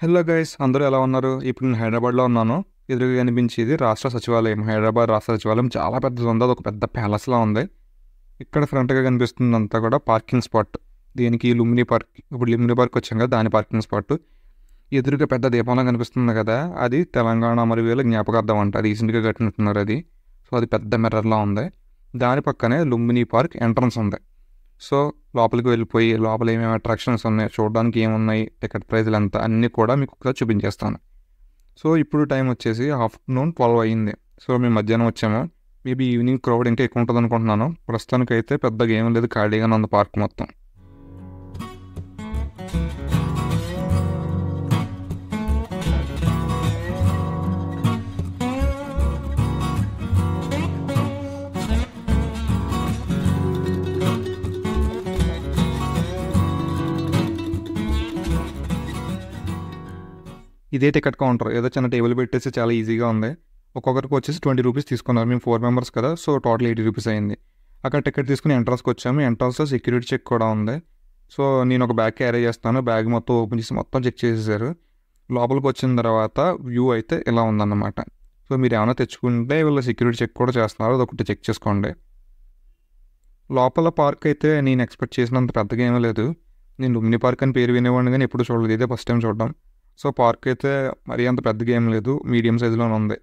Hello guys, అందరూ ఎలా ఉన్నారు? ఇప్పుడు నేను హైదరాబాద్లో ఉన్నాను. ఎదురుగా కనిపించేది రాష్ట్ర సచివాలయం. హైదరాబాద్ రాష్ట్ర సచివాలయం చాలా పెద్దది ఉంది. అదొక పెద్ద ప్యాలెస్లా ఉంది. ఇక్కడ ఫ్రంట్గా కనిపిస్తుందంతా కూడా పార్కింగ్ స్పాట్. దీనికి లుంబిని పార్క్, ఇప్పుడు లుంబిని పార్క్ వచ్చాం కదా, దాని పార్కింగ్ స్పాట్. ఎదురుగా పెద్ద దీపంలో కనిపిస్తుంది కదా, అది తెలంగాణ అమరవీరుల జ్ఞాపకార్థం అంట. రీసెంట్గా కట్టినట్టున్నారు అది. సో అది పెద్ద మిర్రర్లా ఉంది. దాని పక్కనే లుంబిని పార్క్ ఎంట్రన్స్ ఉంది. సో లోపలికి వెళ్ళిపోయి లోపల ఏమేమి అట్రాక్షన్స్ ఉన్నాయి, చూడడానికి ఏమున్నాయి, టికెట్ ప్రైజ్లు ఎంత, అన్నీ కూడా మీకు ఒకసారి చూపించేస్తాను. సో ఇప్పుడు టైం వచ్చేసి ఆఫ్టర్నూన్ 12 అయ్యింది. సో మేము మధ్యాహ్నం వచ్చాము. మేబీ ఈవినింగ్ క్రౌడ్ ఇంకా ఎక్కువ ఉంటుంది అనుకుంటున్నాను. ప్రస్తుతానికైతే పెద్దగా ఏం లేదు, ఖాళీగానే ఉంది పార్క్ మొత్తం. ఇదే టికెట్ కౌంటర్, ఏదో చిన్న టేబుల్ పెట్టేసి చాలా ఈజీగా ఉంది. ఒక్కొక్కరికి వచ్చేసి 20 రూపీస్ తీసుకున్నారు. మేము 4 మెంబర్స్ కదా, సో టోటల్ 80 రూపీస్ అయింది. అక్కడ టికెట్ తీసుకుని ఎంట్రన్స్కి వచ్చాము. ఎంట్రన్స్లో సెక్యూరిటీ చెక్ కూడా ఉంది. సో నేను ఒక బ్యాగ్ క్యారీ చేస్తాను. బ్యాగ్ మొత్తం ఓపెన్ చేసి మొత్తం చెక్ చేసేసారు. లోపలికి వచ్చిన తర్వాత వ్యూ అయితే ఇలా ఉందన్నమాట. సో మీరు ఏమైనా తెచ్చుకుంటే వీళ్ళు సెక్యూరిటీ చెక్ కూడా చేస్తున్నారు, అదొకటి చెక్ చేసుకోండి. లోపల పార్క్ అయితే నేను ఎక్స్పెక్ట్ చేసినంత పెద్దగా ఏమీ లేదు. నేను లుంబిని పార్క్ అని పేరు వినేవాడిని కానీ ఎప్పుడు చూడలేదు, ఇదే ఫస్ట్ టైం చూడడం. సో పార్క్ అయితే మరీ అంత పెద్దగా ఏం లేదు, మీడియం సైజులోనే ఉంది.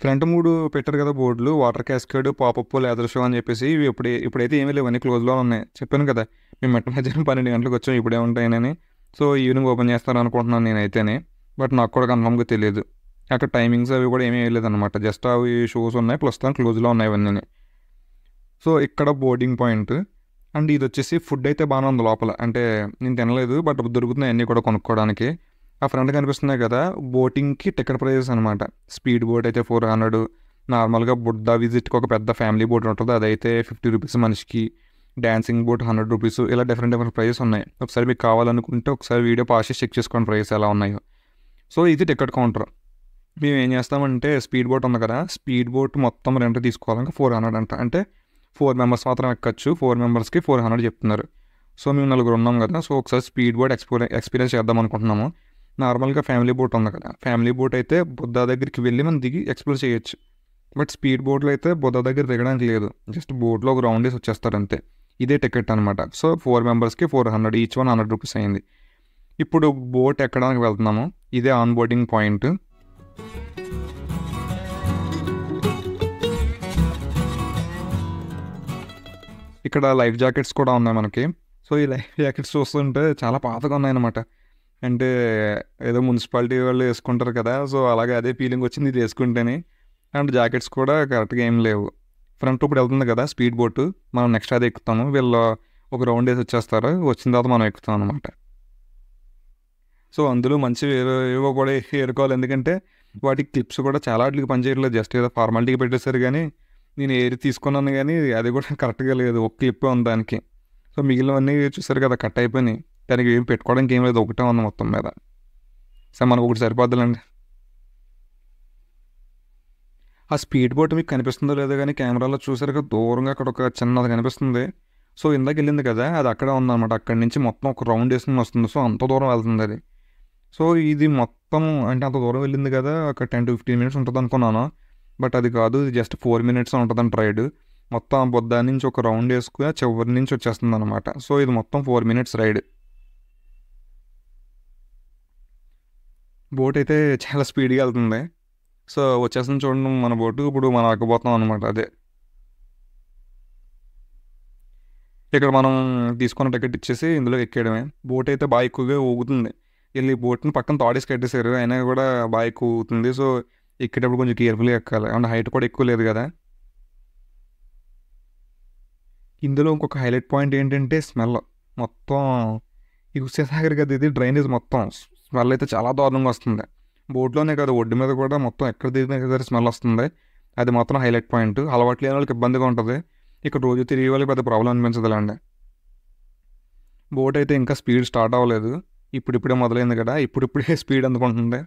ఫ్రంట్ 3 పెట్టారు కదా బోర్డులు, water cascade, popup, leather show అని చెప్పేసి. ఇవి ఇప్పుడైతే ఏమీ లేవు, అన్నీ క్లోజ్లో ఉన్నాయి. చెప్పాను కదా, మేము మధ్యాహ్నం 12 గంటలకు వచ్చాం, ఇప్పుడే ఉంటాయని. సో ఈవినింగ్ ఓపెన్ చేస్తారు అనుకుంటున్నాను నేనైతేనే, బట్ నాకు కూడా కన్ఫర్మ్గా తెలియదు. అక్కడ టైమింగ్స్ అవి కూడా ఏమీ లేదనమాట, జస్ట్ అవి షోస్ ఉన్నాయి, ప్రస్తుతం క్లోజ్లో ఉన్నాయి అవన్నీ. సో ఇక్కడ బోర్డింగ్ పాయింట్. అండ్ ఇది వచ్చేసి ఫుడ్ అయితే బాగానే ఉంది లోపల, అంటే నేను తినలేదు బట్ దొరుకుతున్నాయి అన్నీ కూడా కొనుక్కోవడానికి. ఆ ఫ్రంట్ కనిపిస్తున్నాయి కదా, బోటింగ్కి టికెట్ ప్రైజెస్ అనమాట. స్పీడ్ బోట్ అయితే 400, నార్మల్గా బుద్ధ విజిట్కి ఒక పెద్ద ఫ్యామిలీ బోట్ ఉంటుంది, అదైతే 50 రూపీస్ మనిషికి. డ్యాన్సింగ్ బోట్ 100 రూపీస్, ఇలా డిఫరెంట్ ప్రైజెస్ ఉన్నాయి. ఒకసారి మీకు కావాలనుకుంటే ఒకసారి వీడియో పాస్ చేసి చెక్ చేసుకోండి ప్రైజెస్ ఎలా ఉన్నాయో. సో ఇది టికెట్ కౌంటర్. మేము ఏం చేస్తామంటే, స్పీడ్ బోట్ ఉంది కదా, స్పీడ్ బోట్ మొత్తం రెంట్ తీసుకోవాలంటే 400 అంట. అంటే 4 మెంబర్స్ మాత్రం ఎక్కచ్చు, 4 మెంబర్స్కి 400 చెప్తున్నారు. సో మేము 4 ఉన్నాం కదా, సో ఒకసారి స్పీడ్ బోట్ ఎక్స్పీరియన్స్ చేద్దాం అనుకుంటున్నాము. నార్మల్గా ఫ్యామిలీ బోట్ ఉంది కదా, ఫ్యామిలీ బోట్ అయితే బుద్ధ దగ్గరికి వెళ్ళి మనం దిగి ఎక్స్ప్లోర్ చేయొచ్చు. బట్ స్పీడ్ బోట్లో అయితే బుద్ధ దగ్గర దిగడానికి లేదు, జస్ట్ బోట్లో ఒక రౌండ్ వేసి వచ్చేస్తారు అంతే. ఇదే టికెట్ అనమాట. సో 4 మెంబర్స్కి 400, ఈచ్ వన్ 100 రూపీస్ అయింది. ఇప్పుడు బోట్ ఎక్కడానికి వెళ్తున్నాము. ఇదే ఆన్ బోర్డింగ్ పాయింట్. ఇక్కడ లైఫ్ జాకెట్స్ కూడా ఉన్నాయి మనకి. సో ఈ లైఫ్ జాకెట్స్ చూస్తుంటే చాలా పాతగా ఉన్నాయన్నమాట. అంటే ఏదో మున్సిపాలిటీ వాళ్ళు వేసుకుంటారు కదా, సో అలాగే అదే ఫీలింగ్ వచ్చింది ఇది వేసుకుంటేనే. అండ్ జాకెట్స్ కూడా కరెక్ట్గా ఏం లేవు. ఫ్రంట్ ఇప్పుడు వెళ్తుంది కదా స్పీడ్ బోటు, మనం నెక్స్ట్ అది ఎక్కుతాము. వీళ్ళు ఒక రౌండ్ వేసి వచ్చేస్తారు, వచ్చిన తర్వాత మనం ఎక్కుతాం అనమాట. సో అందులో మంచి ఏవో కూడా ఏరుకోవాలి, ఎందుకంటే వాటికి క్లిప్స్ కూడా చాలా వాటికి పనిచేయట్లేదు, జస్ట్ ఏదో ఫార్మాలిటీకి పెట్టేశారు. కానీ నేను ఏది తీసుకున్నాను కానీ అది కూడా కరెక్ట్గా లేదు, ఒక క్లిప్ ఉంది దానికి. సో మిగిలినవన్నీ చూసారు కదా, కట్ అయిపోయినాయి. దానికి ఏం పెట్టుకోవడానికి ఏం లేదు, ఒకటే ఉంది మొత్తం మీద. సో మనకు ఒకటి సరిపోద్దులండి. ఆ స్పీడ్ బోట్ మీకు కనిపిస్తుందో లేదో కానీ కెమెరాలో చూసారు కదా, దూరంగా అక్కడ ఒక చిన్నది కనిపిస్తుంది. సో ఇందాక వెళ్ళింది కదా, అది అక్కడే ఉందన్నమాట. అక్కడి నుంచి మొత్తం ఒక రౌండ్ వేసుకుని వస్తుంది. సో అంత దూరం వెళ్తుంది అది. సో ఇది మొత్తం అంటే అంత దూరం వెళ్ళింది కదా, ఒక 10 to 15 మినిట్స్ ఉంటుంది అనుకున్నాను. బట్ అది కాదు, ఇది జస్ట్ 4 మినిట్స్ ఉంటుందండి రైడ్. మొత్తం బొద్దా నుంచి ఒక రౌండ్ వేసుకుని చివరి నుంచి వచ్చేస్తుంది అనమాట. సో ఇది మొత్తం 4 మినిట్స్ రైడ్. బోట్ అయితే చాలా స్పీడ్గా వెళ్తుంది. సో వచ్చేస్తుంది చూడండి మన బోటు. ఇప్పుడు మనం ఆగిపోతున్నాం అనమాట. అదే ఇక్కడ మనం తీసుకున్న టికెట్ ఇచ్చేసి ఇందులో ఎక్కేయడమే. బోట్ అయితే బాగా ఎక్కువగా ఊగుతుంది. వెళ్ళి బోట్ని పక్కన తాడేసి కట్టేశారు, అయినా కూడా బాగా ఎక్కువ ఊగుతుంది. సో ఎక్కేటప్పుడు కొంచెం కేర్ఫుల్గా ఎక్కాలి, అండ్ హైట్ కూడా ఎక్కువ లేదు కదా. ఇందులో ఇంకొక హైలైట్ పాయింట్ ఏంటంటే స్మెల్. మొత్తం ఈ హుస్సేన్ కదా, ఇది డ్రైనేజ్ మొత్తం స్మెల్ అయితే చాలా దారుణంగా వస్తుంది. బోట్లోనే కాదు, ఒడ్డు మీద కూడా మొత్తం ఎక్కడ తిరిగినా సరే స్మెల్ వస్తుంది. అది మాత్రం హైలైట్ పాయింట్. అలవాటు లేని వాళ్ళకి ఇబ్బందిగా ఉంటుంది, ఇక్కడ రోజు తిరిగే వాళ్ళకి పెద్ద ప్రాబ్లం అనిపించదులేండి. బోట్ అయితే ఇంకా స్పీడ్ స్టార్ట్ అవ్వలేదు. ఇప్పుడిప్పుడే మొదలైంది కదా, ఇప్పుడిప్పుడే స్పీడ్ అందుకుంటుంది.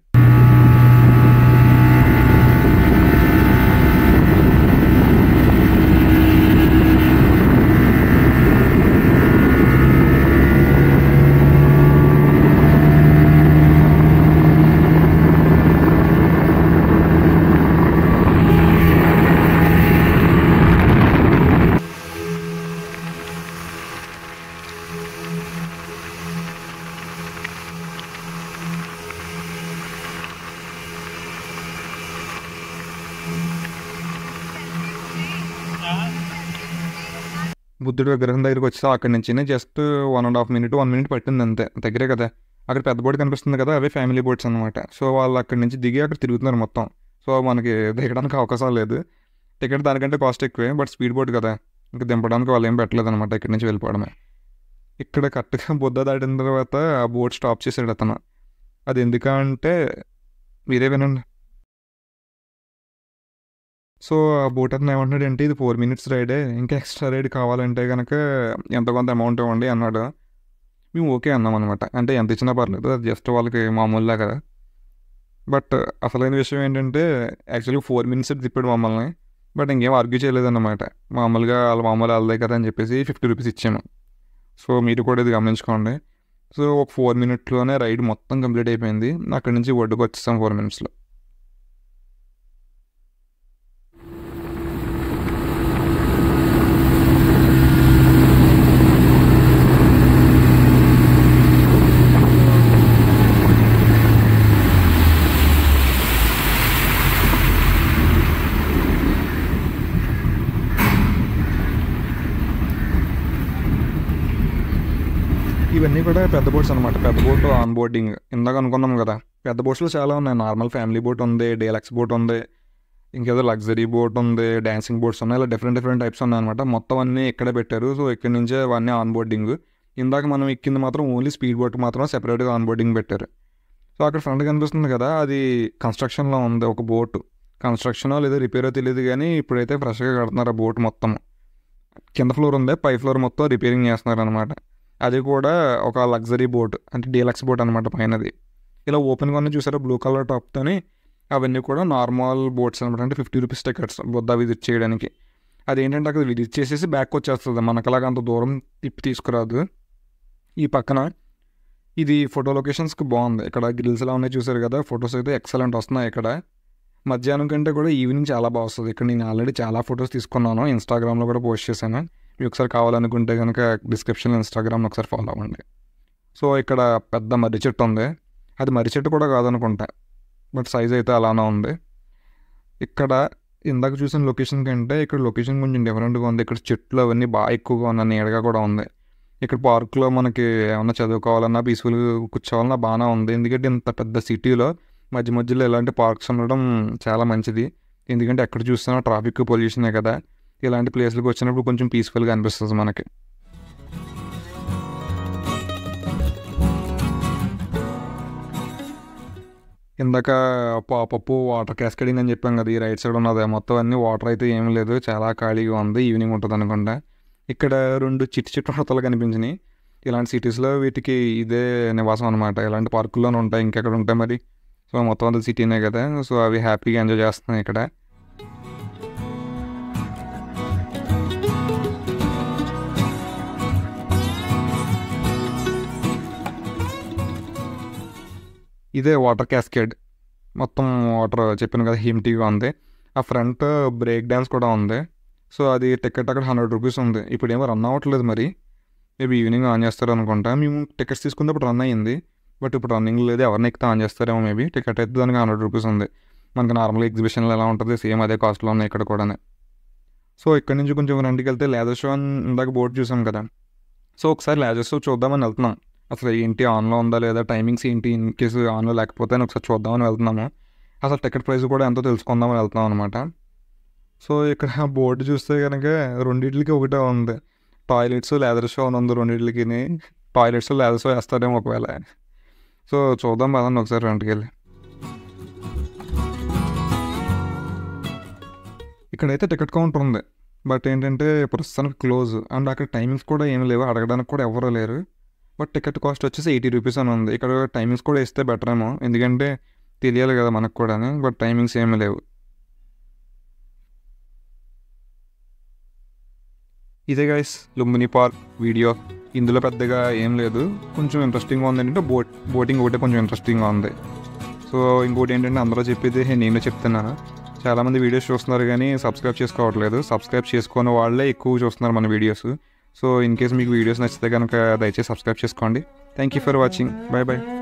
బుద్ధుడి విగ్రహం దగ్గరికి వచ్చి అక్కడి నుంచి జస్ట్ 1.5 minute 1 minute పట్టింది అంతే, దగ్గరే కదా. అక్కడ పెద్ద బోట్ కనిపిస్తుంది కదా, అవే ఫ్యామిలీ బోట్స్ అనమాట. సో వాళ్ళు అక్కడి నుంచి దిగి అక్కడ తిరుగుతున్నారు మొత్తం. సో మనకి దిగడానికి అవకాశం లేదు, టికెట్ దానికంటే కాస్ట్ ఎక్కువే. బట్ స్పీడ్ బోట్ కదా, ఇంకా దింపడానికి వాళ్ళు ఏం పెట్టలేదు అనమాట, ఇక్కడి నుంచి వెళ్ళిపోవడమే. ఇక్కడ కరెక్ట్గా బుద్ధ దాటిన తర్వాత ఆ బోట్ స్టాప్ చేసాడు అతను. అది ఎందుకంటే మీరే వినండి. సో ఆ బోట్ అతను ఏమంటున్నాడు అంటే, ఇది 4 minutes రైడే, ఇంకా ఎక్స్ట్రా రైడ్ కావాలంటే కనుక ఎంత కొంత అమౌంట్ ఇవ్వండి అన్నాడు. మేము ఓకే అన్నాం అనమాట. అంటే ఎంత ఇచ్చినా పర్లేదు, అది జస్ట్ వాళ్ళకి మామూలులా కదా. బట్ అసలైన విషయం ఏంటంటే యాక్చువల్గా 4 minutes తిప్పాడు మమ్మల్ని. బట్ ఇంకేం ఆర్గ్యూ చేయలేదన్నమాట. మామూలుగా వాళ్ళదే కదా అని చెప్పేసి 50 rupees ఇచ్చాము. సో మీరు కూడా ఇది గమనించుకోండి. సో ఒక 4 minutesలోనే రైడ్ మొత్తం కంప్లీట్ అయిపోయింది. అక్కడి నుంచి ఒడ్డుకు వచ్చేసాం 4 minutesలో. ఇవన్నీ కూడా పెద్ద బోట్స్ అనమాట. పెద్ద బోట్ ఆన్ బోర్డింగ్ ఇందాక అనుకున్నాం కదా. పెద్ద బోట్స్లో చాలా ఉన్నాయి. నార్మల్ ఫ్యామిలీ బోట్ ఉంది, డీలక్స్ బోట్ ఉంది, ఇంకేదో లగ్జరీ బోట్ ఉంది, డాన్సింగ్ బోట్స్ ఉన్నాయి. ఇలా డిఫరెంట్ టైప్స్ ఉన్నాయన్నమాట. మొత్తం అన్నీ ఇక్కడే పెట్టారు. సో ఇక్కడి నుంచే అవన్నీ ఆన్ బోర్డింగ్. ఇందాక మనం ఎక్కింది మాత్రం ఓన్లీ స్పీడ్ బోట్ మాత్రం సెపరేట్గా ఆన్ బోర్డింగ్ పెట్టారు. సో అక్కడ ఫ్రంట్ కనిపిస్తుంది కదా, అది కన్స్ట్రక్షన్లో ఉంది ఒక బోట్. కన్స్ట్రక్షనో లేదా రిపేరో తెలియదు కానీ ఇప్పుడైతే ఫ్రెష్గా కడుతున్నారు ఆ బోట్ మొత్తం. కింద ఫ్లోర్ ఉంది, పై ఫ్లోర్ మొత్తం రిపేరింగ్ చేస్తున్నారు అనమాట. అది కూడా ఒక లగ్జరీ బోట్, అంటే డీలక్స్ బోట్ అనమాట పైనది. ఇలా ఓపెన్గా ఉన్న చూసారా బ్లూ కలర్ టాప్తోని, అవన్నీ కూడా నార్మల్ బోట్స్ అనమాట. అంటే 50 rupees టికెట్స్ బుద్ధ విజిట్ చేయడానికి. అదేంటంటే అక్కడ విజిట్ చేసేసి బ్యాక్ వచ్చేస్తుంది, మనకలాగా అంత దూరం తిప్పి తీసుకురాదు. ఈ పక్కన ఇది ఫోటో లొకేషన్స్కి బాగుంది. ఇక్కడ గ్రిల్స్ ఎలా ఉన్నాయి చూసారు కదా, ఫొటోస్ అయితే ఎక్సలెంట్ వస్తున్నాయి. ఇక్కడ మధ్యాహ్నం కంటే కూడా ఈవినింగ్ చాలా బాగా వస్తుంది. ఇక్కడ నేను ఆల్రెడీ చాలా ఫొటోస్ తీసుకున్నాను, ఇన్స్టాగ్రామ్లో కూడా పోస్ట్ చేశాను. మీకు ఒకసారి కావాలనుకుంటే కనుక డిస్క్రిప్షన్లో ఇన్స్టాగ్రామ్లో ఒకసారి ఫాలో అవ్వండి. సో ఇక్కడ పెద్ద మర్రి చెట్టు ఉంది. అది మర్రి చెట్టు కూడా కాదనుకుంటా, బట్ సైజ్ అయితే అలానే ఉంది. ఇక్కడ ఇందాక చూసిన లొకేషన్ కంటే ఇక్కడ లొకేషన్ కొంచెం డిఫరెంట్గా ఉంది. ఇక్కడ చెట్లు అవన్నీ బాగా ఎక్కువగా ఉన్నాయి, నీడగా కూడా ఉంది. ఇక్కడ పార్క్లో మనకి ఏమన్నా చదువుకోవాలన్నా పీస్ఫుల్గా కూర్చోవాలన్నా బాగానే ఉంది. ఎందుకంటే ఇంత పెద్ద సిటీలో మధ్యలో ఇలాంటి పార్క్స్ ఉండడం చాలా మంచిది. ఎందుకంటే ఎక్కడ చూస్తున్నా ట్రాఫిక్ పొల్యూషనే కదా. ఇలాంటి ప్లేస్లకు వచ్చినప్పుడు కొంచెం పీస్ఫుల్గా అనిపిస్తుంది మనకి. ఇందాక పాపప్పు వాటర్ క్యాస్కేడింగ్ అని చెప్పాం కదా, ఈ రైట్ సైడ్ ఉన్నది మొత్తం అన్నీ వాటర్ అయితే ఏం లేదు, చాలా ఖాళీగా ఉంది. ఈవినింగ్ ఉంటుంది అనుకుంటా. ఇక్కడ 2 చిట్టి హొడతలు కనిపించినాయి. ఇలాంటి సిటీస్లో వీటికి ఇదే నివాసం అనమాట. ఇలాంటి పార్కుల్లోనే ఉంటాయి, ఇంకెక్కడ ఉంటాయి మరి. సో మొత్తం అంతా సిటీనే కదా, సో అవి హ్యాపీగా ఎంజాయ్ చేస్తున్నాయి ఇక్కడ. ఇదే వాటర్ క్యాస్కేడ్. మొత్తం వాటర్ చెప్పాను కదా హిమ్టీగా ఉంది. ఆ ఫ్రంట్ బ్రేక్ డ్యాన్స్ కూడా ఉంది. సో అది టికెట్ అక్కడ 100 rupees ఉంది. ఇప్పుడు ఏమో రన్ అవ్వట్లేదు, మరి మేబీ ఈవినింగ్ ఆన్ చేస్తారు అనుకుంటా. మేము టికెట్స్ తీసుకున్నప్పుడు రన్ అయ్యింది, బట్ ఇప్పుడు రన్నింగ్ లేదు. ఎవరిని ఎక్కితే ఆన్ చేస్తారేమో మేబీ. టికెట్ అయితే దానికి 100 rupees ఉంది. మనకి నార్మల్ ఎగ్జిబిషన్లో ఎలా ఉంటుంది సేమ్ అదే కాస్ట్లో ఉన్నాయి ఇక్కడ కూడా. సో ఇక్కడ నుంచి కొంచెం ఫ్రంట్కి వెళ్తే లేదర్ షో అని ఇందాక బోర్డు చూసాం కదా. సో ఒకసారి లేదర్ షో చూద్దామని వెళ్తున్నాం. అసలు ఏంటి ఆన్లో ఉందా లేదా, టైమింగ్స్ ఏంటి, ఇన్ కేసు ఆన్లో లేకపోతే ఒకసారి చూద్దామని వెళ్తున్నాము. అసలు టికెట్ ప్రైస్ కూడా ఎంతో తెలుసుకుందామని వెళ్తున్నాం అనమాట. సో ఇక్కడ బోర్డు చూస్తే కనుక రెండింటికి ఒకటే ఉంది, టాయిలెట్స్ లేదర్ షో అని ఉంది రెండింటికి. టాయిలెట్స్ లేదర్ షో వేస్తారేమో ఒకవేళ. సో చూద్దాం పదండి ఒకసారి ఫ్రంట్కి వెళ్ళి. ఇక్కడైతే టికెట్ కౌంటర్ ఉంది, బట్ ఏంటంటే ప్రస్తుతానికి క్లోజ్. అండ్ అక్కడ టైమింగ్స్ కూడా ఏమి లేవు, అడగడానికి కూడా ఎవరూ లేరు. బట్ టికెట్ కాస్ట్ వచ్చేసి 80 రూపీస్ అని ఉంది. ఇక్కడ టైమింగ్స్ కూడా ఇస్తే బెటర్ ఏమో, ఎందుకంటే తెలియాలి కదా మనకు కూడా. బట్ టైమింగ్స్ ఏమీ లేవు. ఇదే గైస్ లుంబిని పార్క్ వీడియో. ఇందులో పెద్దగా ఏం లేదు. కొంచెం ఇంట్రెస్టింగ్గా ఉంది ఏంటంటే బోటింగ్ ఒకటే కొంచెం ఇంట్రెస్టింగ్గా ఉంది. సో ఇంకోటి ఏంటంటే అందరూ చెప్పేది నేను చెప్తున్నాను. చాలామంది వీడియోస్ చూస్తున్నారు కానీ సబ్స్క్రైబ్ చేసుకోవట్లేదు. సబ్స్క్రైబ్ చేసుకున్న వాళ్ళే ఎక్కువ చూస్తున్నారు మన వీడియోస్. సో ఇన్ కేస్ మీకు వీడియోస్ నచ్చితే కనుక దయచేసి సబ్స్క్రైబ్ చేసుకోండి. Thank you for watching. Bye bye.